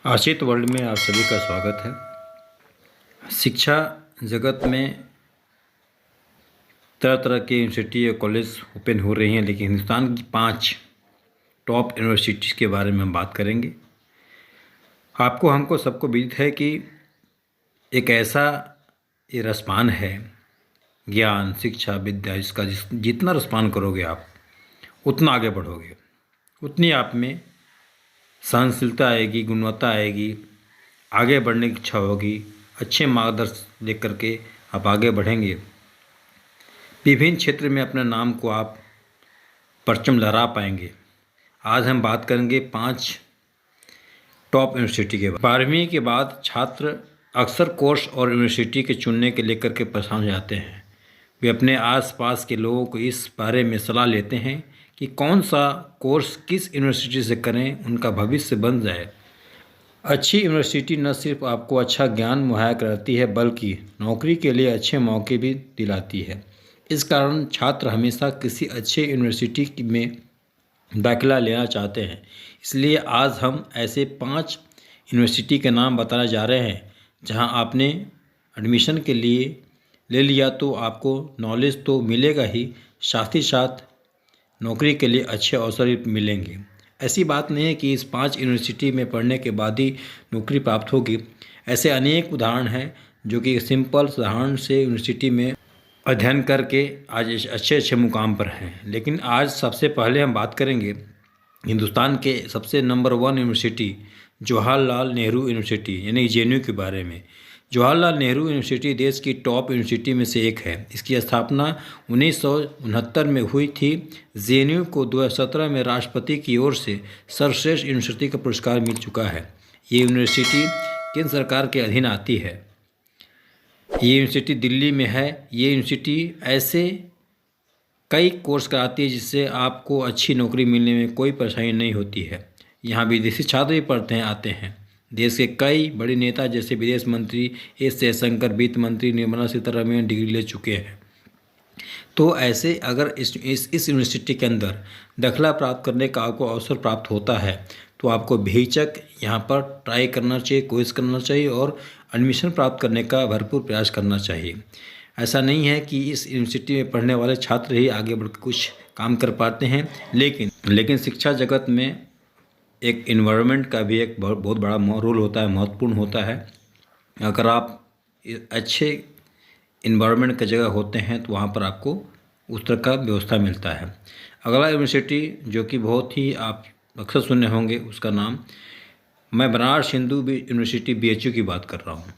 आशित world में आप सभी का स्वागत है। शिक्षा जगत में तरह तरह के यूनिवर्सिटी और कॉलेज ओपन हो रही हैं, लेकिन हिंदुस्तान की 5 टॉप यूनिवर्सिटीज़ के बारे में हम बात करेंगे। आपको हमको सबको विदित है कि एक ऐसा ये रसपान है, ज्ञान शिक्षा विद्या, इसका जितना रसपान करोगे आप उतना आगे बढ़ोगे, उतनी आप में सहनशीलता आएगी, गुणवत्ता आएगी, आगे बढ़ने की इच्छा होगी। अच्छे मार्गदर्शन लेकर के आप आगे बढ़ेंगे, विभिन्न क्षेत्र में अपने नाम को आप परचम लहरा पाएंगे। आज हम बात करेंगे 5 टॉप यूनिवर्सिटी के बारे। 12वीं के बाद छात्र अक्सर कोर्स और यूनिवर्सिटी के चुनने के लेकर के परेशान हो जाते हैं। वे अपने आसपास के लोगों को इस बारे में सलाह लेते हैं कि कौन सा कोर्स किस यूनिवर्सिटी से करें, उनका भविष्य बन जाए। अच्छी यूनिवर्सिटी न सिर्फ आपको अच्छा ज्ञान मुहैया कराती है, बल्कि नौकरी के लिए अच्छे मौके भी दिलाती है। इस कारण छात्र हमेशा किसी अच्छे यूनिवर्सिटी में दाखिला लेना चाहते हैं। इसलिए आज हम ऐसे 5 यूनिवर्सिटी के नाम बताने जा रहे हैं जहां आपने एडमिशन के लिए ले लिया तो आपको नॉलेज तो मिलेगा ही, साथ ही साथ नौकरी के लिए अच्छे अवसर भी मिलेंगे। ऐसी बात नहीं है कि इस 5 यूनिवर्सिटी में पढ़ने के बाद ही नौकरी प्राप्त होगी। ऐसे अनेक उदाहरण हैं जो कि सिंपल साधारण से यूनिवर्सिटी में अध्ययन करके आज अच्छे अच्छे मुकाम पर हैं। लेकिन आज सबसे पहले हम बात करेंगे हिंदुस्तान के सबसे number 1 university Jawaharlal Nehru university यानी जेएनयू के बारे में। जवाहरलाल नेहरू यूनिवर्सिटी देश की टॉप यूनिवर्सिटी में से एक है। इसकी स्थापना 1969 में हुई थी। जेएनयू को 2017 में राष्ट्रपति की ओर से सर्वश्रेष्ठ यूनिवर्सिटी का पुरस्कार मिल चुका है। ये यूनिवर्सिटी केंद्र सरकार के अधीन आती है। ये यूनिवर्सिटी दिल्ली में है। ये यूनिवर्सिटी ऐसे कई कोर्स कराती है जिससे आपको अच्छी नौकरी मिलने में कोई परेशानी नहीं होती है। यहाँ विदेशी छात्र भी पढ़ते हैं, आते हैं। देश के कई बड़े नेता जैसे विदेश मंत्री एस जयशंकर, वित्त मंत्री निर्मला सीतारमण डिग्री ले चुके हैं। तो ऐसे अगर इस यूनिवर्सिटी के अंदर दाखिला प्राप्त करने का आपको अवसर प्राप्त होता है तो आपको बेहिचक यहाँ पर ट्राई करना चाहिए, कोशिश करना चाहिए और एडमिशन प्राप्त करने का भरपूर प्रयास करना चाहिए। ऐसा नहीं है कि इस यूनिवर्सिटी में पढ़ने वाले छात्र ही आगे बढ़ कुछ काम कर पाते हैं, लेकिन शिक्षा जगत में एक इन्वायरमेंट का भी एक बहुत बड़ा रोल होता है, महत्वपूर्ण होता है। अगर आप अच्छे इन्वायरमेंट की जगह होते हैं तो वहाँ पर आपको उस तरह का व्यवस्था मिलता है। अगला यूनिवर्सिटी जो कि बहुत ही आप अक्सर सुने होंगे, उसका नाम मैं बनारस हिंदू यूनिवर्सिटी BHU की बात कर रहा हूँ।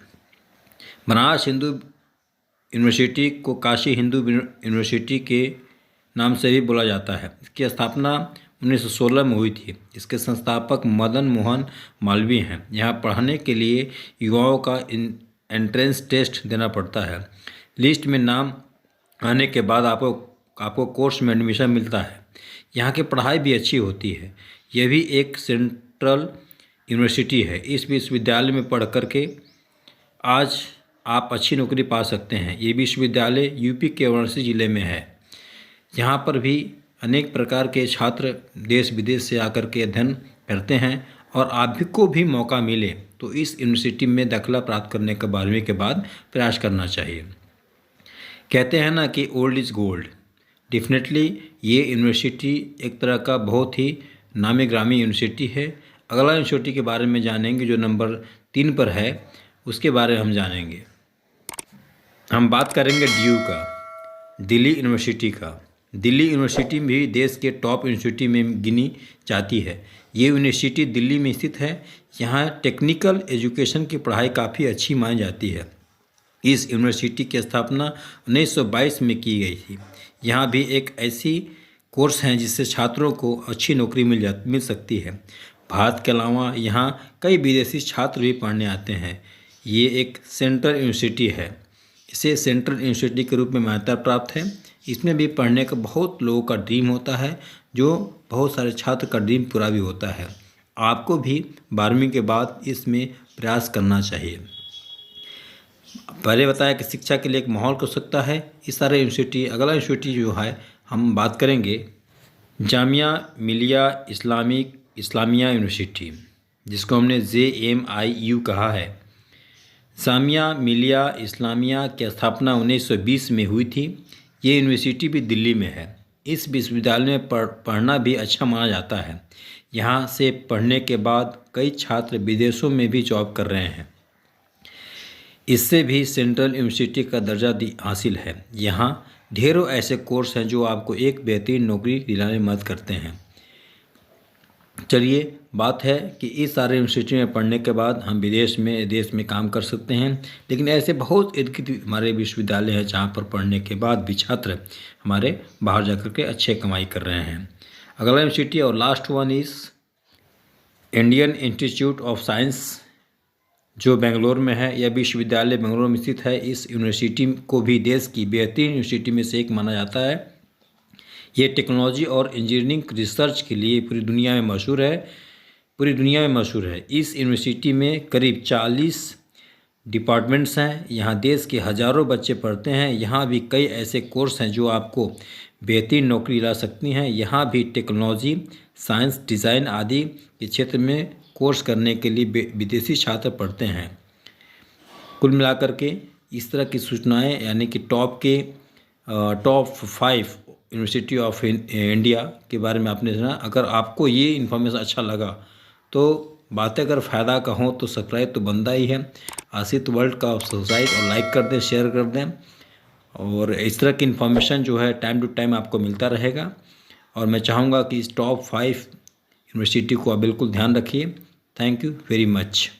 बनारस हिंदू यूनिवर्सिटी को काशी हिंदू यूनिवर्सिटी के नाम से भी बोला जाता है। इसकी स्थापना 1916 में हुई थी। इसके संस्थापक मदन मोहन मालवीय हैं। यहाँ पढ़ने के लिए युवाओं का एंट्रेंस टेस्ट देना पड़ता है। लिस्ट में नाम आने के बाद आपको कोर्स में एडमिशन मिलता है। यहाँ की पढ़ाई भी अच्छी होती है। यह भी एक सेंट्रल यूनिवर्सिटी है। इस विश्वविद्यालय में पढ़ करके आज आप अच्छी नौकरी पा सकते हैं। ये विश्वविद्यालय यूपी के वाराणसी जिले में है। यहाँ पर भी अनेक प्रकार के छात्र देश विदेश से आकर के अध्ययन करते हैं और आप को भी मौका मिले तो इस यूनिवर्सिटी में दाखिला प्राप्त करने का 12वीं के बाद प्रयास करना चाहिए। कहते हैं ना कि ओल्ड इज़ गोल्ड। डेफिनेटली ये यूनिवर्सिटी एक तरह का बहुत ही नामी ग्रामी यूनिवर्सिटी है। अगला यूनिवर्सिटी के बारे में जानेंगे जो नंबर 3 पर है, उसके बारे में हम जानेंगे। हम बात करेंगे DU का, दिल्ली यूनिवर्सिटी का। दिल्ली यूनिवर्सिटी भी देश के टॉप यूनिवर्सिटी में गिनी जाती है। ये यूनिवर्सिटी दिल्ली में स्थित है। यहाँ टेक्निकल एजुकेशन की पढ़ाई काफ़ी अच्छी मानी जाती है। इस यूनिवर्सिटी की स्थापना 1922 में की गई थी। यहाँ भी एक ऐसी कोर्स हैं जिससे छात्रों को अच्छी नौकरी मिल सकती है। भारत के अलावा यहाँ कई विदेशी छात्र भी पढ़ने आते हैं। ये एक सेंट्रल यूनिवर्सिटी है। इसे सेंट्रल यूनिवर्सिटी के रूप में मान्यता प्राप्त है। इसमें भी पढ़ने का बहुत लोगों का ड्रीम होता है, जो बहुत सारे छात्र का ड्रीम पूरा भी होता है। आपको भी 12वीं के बाद इसमें प्रयास करना चाहिए। पहले बताया कि शिक्षा के लिए एक माहौल हो सकता है। इस सारे यूनिवर्सिटी, अगला यूनिवर्सिटी जो है हम बात करेंगे जामिया मिलिया इस्लामिया यूनिवर्सिटी। जिसको हमने JMIU कहा है। जामिया मिलिया इस्लामिया की स्थापना 1920 में हुई थी। ये यूनिवर्सिटी भी दिल्ली में है। इस विश्वविद्यालय में पढ़ना भी अच्छा माना जाता है। यहाँ से पढ़ने के बाद कई छात्र विदेशों में भी जॉब कर रहे हैं। इससे भी सेंट्रल यूनिवर्सिटी का दर्जा हासिल है। यहाँ ढेरों ऐसे कोर्स हैं जो आपको एक बेहतरीन नौकरी दिलाने में मदद करते हैं। चलिए, बात है कि इस सारे यूनिवर्सिटी में पढ़ने के बाद हम देश में काम कर सकते हैं। लेकिन ऐसे बहुत इर्द-गिर्द हमारे विश्वविद्यालय हैं जहाँ पर पढ़ने के बाद भी छात्र हमारे बाहर जाकर के अच्छे कमाई कर रहे हैं। अगला यूनिवर्सिटी और last one is Indian institute of science, जो बेंगलोर में है। यह विश्वविद्यालय बेंगलोर में स्थित है। इस यूनिवर्सिटी को भी देश की बेहतरीन यूनिवर्सिटी में से एक माना जाता है। ये टेक्नोलॉजी और इंजीनियरिंग रिसर्च के लिए पूरी दुनिया में मशहूर है। इस यूनिवर्सिटी में करीब 40 डिपार्टमेंट्स हैं। यहाँ देश के हज़ारों बच्चे पढ़ते हैं। यहाँ भी कई ऐसे कोर्स हैं जो आपको बेहतरीन नौकरी ला सकती हैं। यहाँ भी टेक्नोलॉजी, साइंस, डिज़ाइन आदि के क्षेत्र में कोर्स करने के लिए विदेशी छात्र पढ़ते हैं। कुल मिलाकर के इस तरह की सूचनाएं, यानी कि टॉप 5 यूनिवर्सिटी ऑफ इंडिया के बारे में आपने सुना। अगर आपको ये इन्फॉर्मेशन अच्छा लगा तो बातें अगर फ़ायदा का हो तो सब्सक्राइब तो बनता ही है। आसित वर्ल्ड का सब्सक्राइब और लाइक कर दें, शेयर कर दें, और इस तरह की इन्फॉर्मेशन जो है टाइम टू टाइम आपको मिलता रहेगा। और मैं चाहूँगा कि इस टॉप 5 यूनिवर्सिटी को आप बिल्कुल ध्यान रखिए। Thank you very much.